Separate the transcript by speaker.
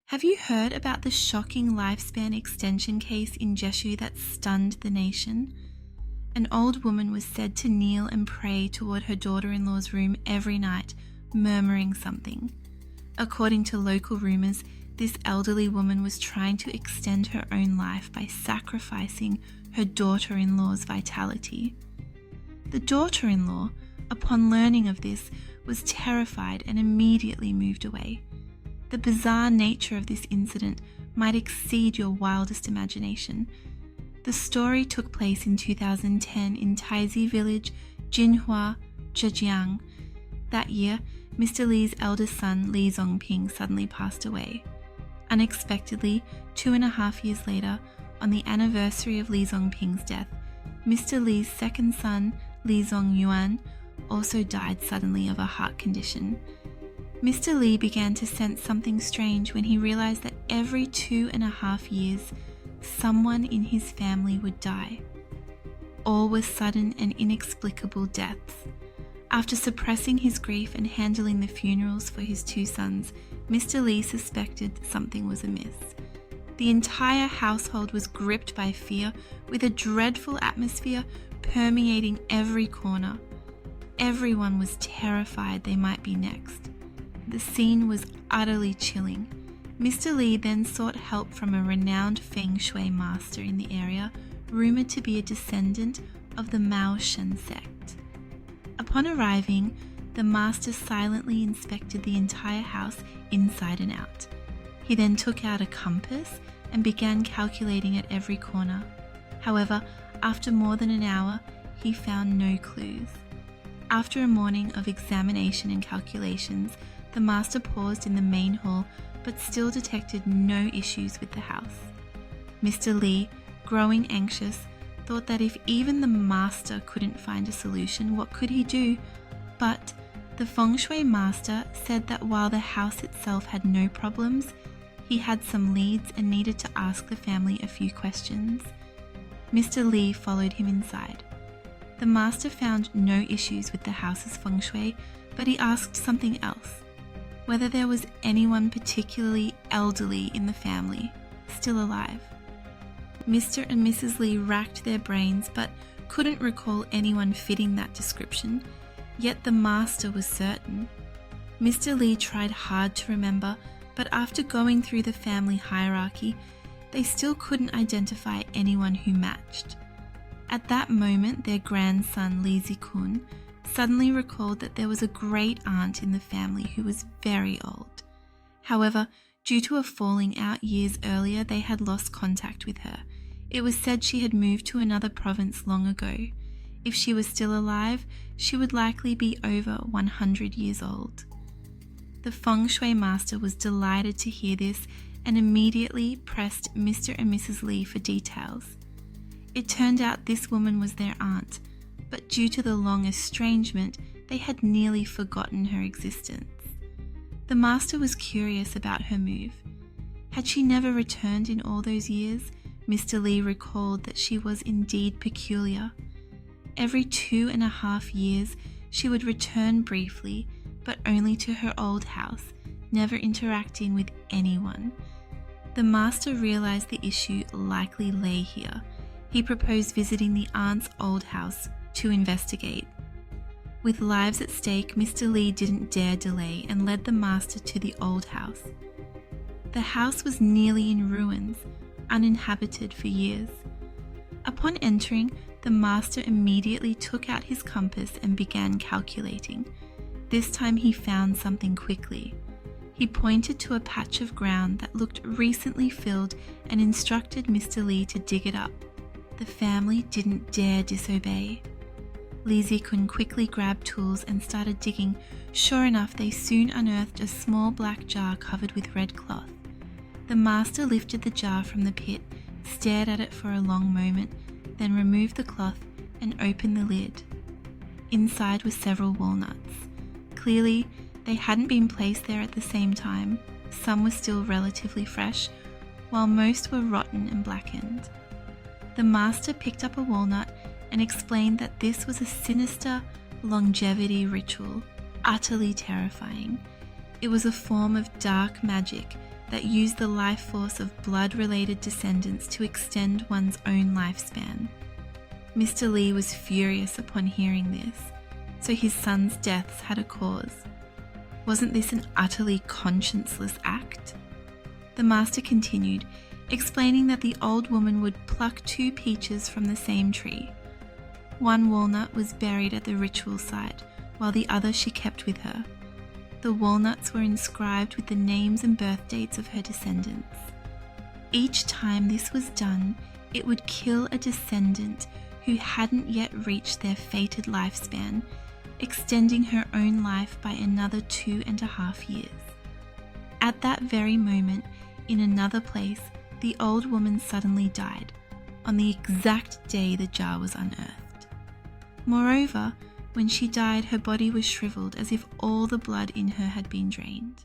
Speaker 1: Have you heard about the shocking lifespan extension case in Jieshou that stunned the nation? An old woman was said to kneel and pray toward her daughter-in-law's room every night, murmuring something. According to local rumours, this elderly woman was trying to extend her own life by sacrificing her daughter-in-law's vitality. The daughter-in-law, upon learning of this, was terrified and immediately moved away. The bizarre nature of this incident might exceed your wildest imagination. The story took place in 2010 in Taizi Village, Jinhua, Zhejiang. That year, Mr. Li's eldest son, Li Zongping, suddenly passed away. Unexpectedly, 2.5 years later, on the anniversary of Li Zongping's death, Mr. Li's second son, Li Zongyuan, also died suddenly of a heart condition. Mr. Li began to sense something strange when he realized that every 2.5 years, someone in his family would die. All were sudden and inexplicable deaths. After suppressing his grief and handling the funerals for his 2 sons, Mr. Li suspected something was amiss. The entire household was gripped by fear, with a dreadful atmosphere permeating every corner. Everyone was terrified they might be next. The scene was utterly chilling. Mr. Li then sought help from a renowned feng shui master in the area, rumored to be a descendant of the Maoshan sect. Upon arriving, the master silently inspected the entire house inside and out. He then took out a compass and began calculating at every corner. However, after more than an hour, he found no clues. After a morning of examination and calculations, the master paused in the main hall but still detected no issues with the house. Mr. Li, growing anxious, thought that if even the master couldn't find a solution, what could he do? But the feng shui master said that while the house itself had no problems, he had some leads and needed to ask the family a few questions. Mr. Li followed him inside. The master found no issues with the house's feng shui, but he asked something else: whether there was anyone particularly elderly in the family, still alive. Mr. and Mrs. Li racked their brains but couldn't recall anyone fitting that description, yet the master was certain. Mr. Li tried hard to remember, but after going through the family hierarchy, they still couldn't identify anyone who matched. At that moment, their grandson, Li Zikun, suddenly recalled that there was a great aunt in the family who was very old. However, due to a falling out years earlier, they had lost contact with her. It was said she had moved to another province long ago. If she was still alive, she would likely be over 100 years old. The feng shui master was delighted to hear this and immediately pressed Mr. and Mrs. Li for details. It turned out this woman was their aunt, but due to the long estrangement, they had nearly forgotten her existence. The master was curious about her move. Had she never returned in all those years? Mr. Li recalled that she was indeed peculiar. Every 2.5 years, she would return briefly, but only to her old house, never interacting with anyone. The master realized the issue likely lay here. He proposed visiting the aunt's old house to investigate. With lives at stake, Mr. Li didn't dare delay and led the master to the old house. The house was nearly in ruins, uninhabited for years. Upon entering, the master immediately took out his compass and began calculating. This time he found something quickly. He pointed to a patch of ground that looked recently filled and instructed Mr. Li to dig it up. The family didn't dare disobey. Li Zikun quickly grabbed tools and started digging. Sure enough, they soon unearthed a small black jar covered with red cloth. The master lifted the jar from the pit, stared at it for a long moment, then removed the cloth and opened the lid. Inside were several walnuts. Clearly, they hadn't been placed there at the same time. Some were still relatively fresh, while most were rotten and blackened. The master picked up a walnut and explained that this was a sinister longevity ritual, utterly terrifying. It was a form of dark magic that use the life force of blood-related descendants to extend one's own lifespan. Mr. Lee was furious upon hearing this, so his son's deaths had a cause. Wasn't this an utterly conscienceless act? The master continued, explaining that the old woman would pluck 2 peaches from the same tree. One walnut was buried at the ritual site, while the other she kept with her. The walnuts were inscribed with the names and birth dates of her descendants. Each time this was done, it would kill a descendant who hadn't yet reached their fated lifespan, extending her own life by another 2.5 years. At that very moment, in another place, the old woman suddenly died, on the exact day the jar was unearthed. Moreover, when she died, her body was shriveled as if all the blood in her had been drained.